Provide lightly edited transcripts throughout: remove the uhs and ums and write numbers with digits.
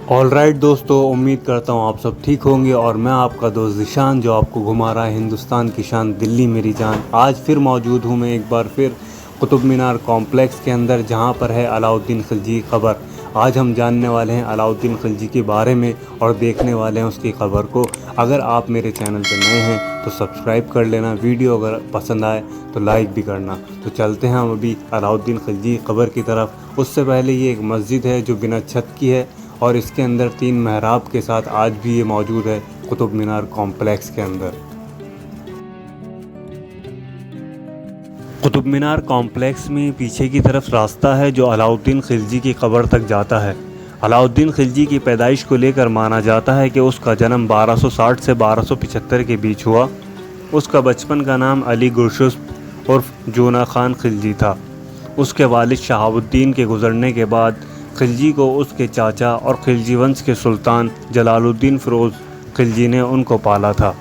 Alright दोस्तों, उम्मीद करता हूँ आप सब ठीक होंगे और मैं आपका दोस्त ज़ीशान जो आपको घुमा रहा है हिंदुस्तान की शान दिल्ली मेरी जान। आज फिर मौजूद हूँ मैं एक बार फिर कुतुब मीनार कॉम्प्लेक्स के अंदर, जहाँ पर है अलाउद्दीन खिलजी की क़ब्र। आज हम जानने वाले हैं अलाउद्दीन खिलजी के बारे में और देखने वाले हैं उसकी क़ब्र को। अगर आप मेरे चैनल पर नए हैं तो सब्सक्राइब कर लेना, वीडियो अगर पसंद आए तो लाइक भी करना। तो चलते हैं हम अभी अलाउद्दीन खिलजी की क़ब्र की तरफ। उससे पहले ये एक मस्जिद है जो बिना छत की है और इसके अंदर 3 मेहराब के साथ आज भी ये मौजूद है कुतुब मीनार कॉम्प्लेक्स के अंदर। कुतुब मीनार कॉम्प्लेक्स में पीछे की तरफ रास्ता है जो अलाउद्दीन खिलजी की क़ब्र तक जाता है। अलाउद्दीन खिलजी की पैदाइश को लेकर माना जाता है कि उसका जन्म 1260 से 1275 के बीच हुआ। उसका बचपन का नाम अली गुरशुस्प उर्फ जूना खान खिलजी था। उसके वालिद शहाबुद्दीन के गुजरने के बाद खिलजी को उसके चाचा और खिलजी वंश के सुल्तान जलालुद्दीन फ़िरोज़ खिलजी ने उनको पाला था।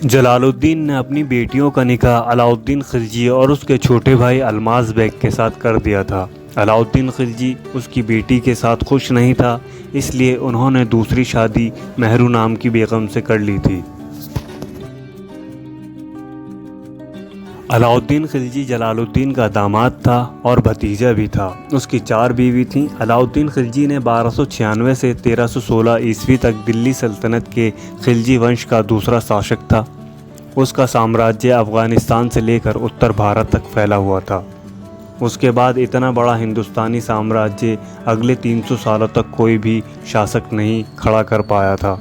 जलालुद्दीन ने अपनी बेटियों का निकाह अलाउद्दीन खिलजी और उसके छोटे भाई अल्माज़ बेग के साथ कर दिया था। अलाउद्दीन खिलजी उसकी बेटी के साथ खुश नहीं था, इसलिए उन्होंने दूसरी शादी मेहरू नाम की बेगम से कर ली थी। अलाउद्दीन खिलजी जलालुद्दीन का दामाद था और भतीजा भी था। उसकी 4 बीवी थीं। अलाउद्दीन खिलजी ने 1296 से 1316 ईस्वी तक दिल्ली सल्तनत के खिलजी वंश का दूसरा शासक था। उसका साम्राज्य अफ़गानिस्तान से लेकर उत्तर भारत तक फैला हुआ था। उसके बाद इतना बड़ा हिंदुस्तानी साम्राज्य अगले 300 सालों तक कोई भी शासक नहीं खड़ा कर पाया था।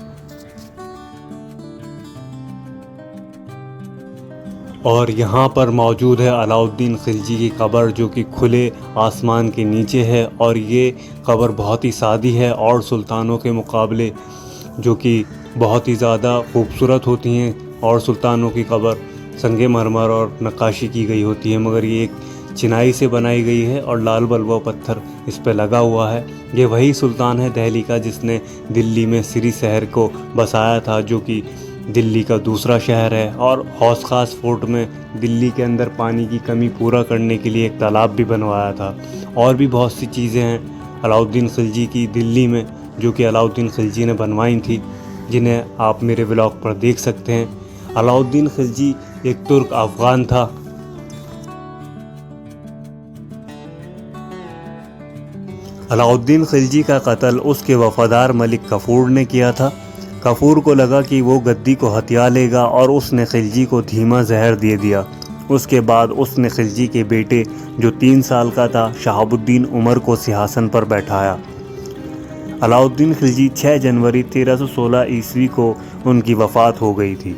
और यहाँ पर मौजूद है अलाउद्दीन खिलजी की क़ब्र जो कि खुले आसमान के नीचे है। और ये क़ब्र बहुत ही सादी है और सुल्तानों के मुकाबले जो कि बहुत ही ज़्यादा खूबसूरत होती हैं। और सुल्तानों की क़ब्र संगमरमर और नक्काशी की गई होती है, मगर ये एक चिनाई से बनाई गई है और लाल बलुआ पत्थर इस पर लगा हुआ है। ये वही सुल्तान है दिल्ली का जिसने दिल्ली में सिरी शहर को बसाया था, जो कि दिल्ली का दूसरा शहर है। और हौस खास फोर्ट में दिल्ली के अंदर पानी की कमी पूरा करने के लिए एक तालाब भी बनवाया था। और भी बहुत सी चीज़ें हैं अलाउद्दीन खिलजी की दिल्ली में जो कि अलाउद्दीन खिलजी ने बनवाई थी, जिन्हें आप मेरे व्लॉग पर देख सकते हैं। अलाउद्दीन खिलजी एक तुर्क अफ़गान था। अलाउद्दीन खिलजी का कत्ल उसके वफ़ादार मलिक कफूर ने किया था। कफूर को लगा कि वो गद्दी को हथिया लेगा और उसने खिलजी को धीमा जहर दे दिया। उसके बाद उसने खिलजी के बेटे जो 3 साल का था शहाबुद्दीन उमर को सिंहासन पर बैठाया। अलाउद्दीन खिलजी 6 जनवरी 1316 ईस्वी को उनकी वफ़ात हो गई थी।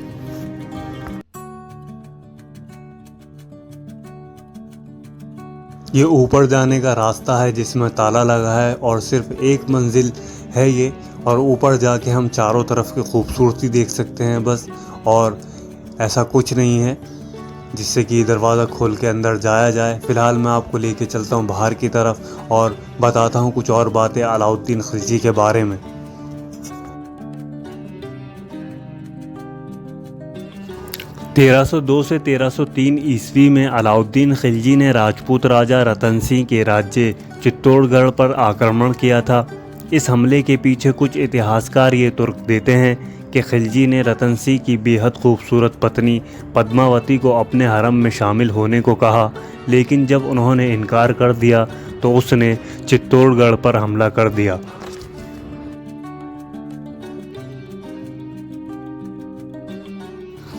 ये ऊपर जाने का रास्ता है जिसमें ताला लगा है और सिर्फ एक मंजिल है ये। और ऊपर जाके हम चारों तरफ की खूबसूरती देख सकते हैं बस, और ऐसा कुछ नहीं है जिससे कि दरवाज़ा खोल के अंदर जाया जाए। फ़िलहाल मैं आपको लेके चलता हूँ बाहर की तरफ और बताता हूँ कुछ और बातें अलाउद्दीन खिलजी के बारे में। 1302 से 1303 ईस्वी में अलाउद्दीन खिलजी ने राजपूत राजा रतन सिंह के राज्य चित्तौड़गढ़ पर आक्रमण किया था। इस हमले के पीछे कुछ इतिहासकार ये तर्क देते हैं कि खिलजी ने रतन सिंह की बेहद खूबसूरत पत्नी पद्मावती को अपने हरम में शामिल होने को कहा, लेकिन जब उन्होंने इनकार कर दिया तो उसने चित्तौड़गढ़ पर हमला कर दिया।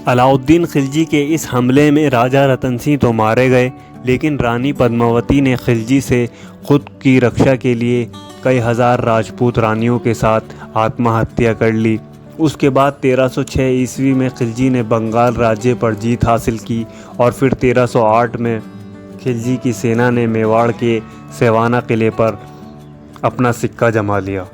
अलाउद्दीन खिलजी के इस हमले में राजा रतन सिंह तो मारे गए, लेकिन रानी पद्मावती ने खिलजी से खुद की रक्षा के लिए कई हज़ार राजपूत रानियों के साथ आत्महत्या कर ली। उसके बाद 1306 ईस्वी में खिलजी ने बंगाल राज्य पर जीत हासिल की और फिर 1308 में खिलजी की सेना ने मेवाड़ के सेवाना किले पर अपना सिक्का जमा लिया।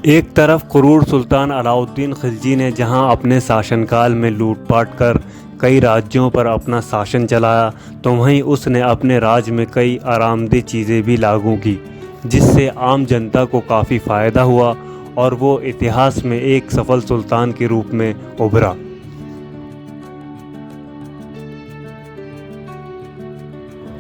एक तरफ क्रूर सुल्तान अलाउद्दीन खिलजी ने जहां अपने शासनकाल में लूटपाट कर कई राज्यों पर अपना शासन चलाया, तो वहीं उसने अपने राज में कई आरामदेह चीज़ें भी लागू की, जिससे आम जनता को काफ़ी फ़ायदा हुआ और वो इतिहास में एक सफल सुल्तान के रूप में उभरा।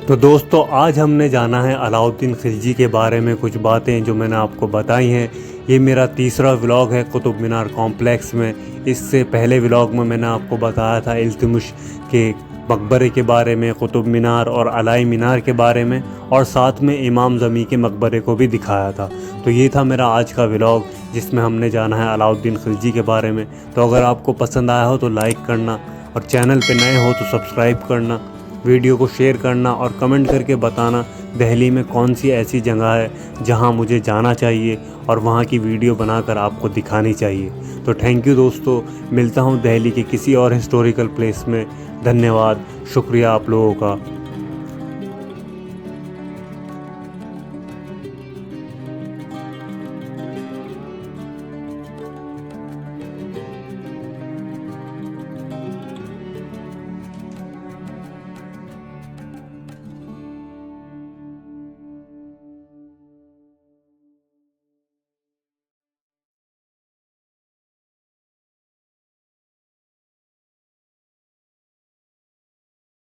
तो दोस्तों आज हमने जाना है अलाउद्दीन खिलजी के बारे में कुछ बातें जो मैंने आपको बताई हैं। ये मेरा तीसरा व्लॉग है कुतुब मीनार कॉम्प्लेक्स में। इससे पहले व्लॉग में मैंने आपको बताया था इल्तुतमिश के मकबरे के बारे में, कुतुब मीनार और अलाई मीनार के बारे में, और साथ में इमाम ज़मी के मकबरे को भी दिखाया था। तो ये था मेरा आज का व्लॉग जिसमें हमने जाना है अलाउद्दीन खिलजी के बारे में। तो अगर आपको पसंद आया हो तो लाइक करना, और चैनल पे नए हो तो सब्सक्राइब करना, वीडियो को शेयर करना और कमेंट करके बताना दिल्ली में कौन सी ऐसी जगह है जहां मुझे जाना चाहिए और वहां की वीडियो बनाकर आपको दिखानी चाहिए। तो थैंक यू दोस्तों, मिलता हूं दिल्ली के किसी और हिस्टोरिकल प्लेस में। धन्यवाद, शुक्रिया आप लोगों का।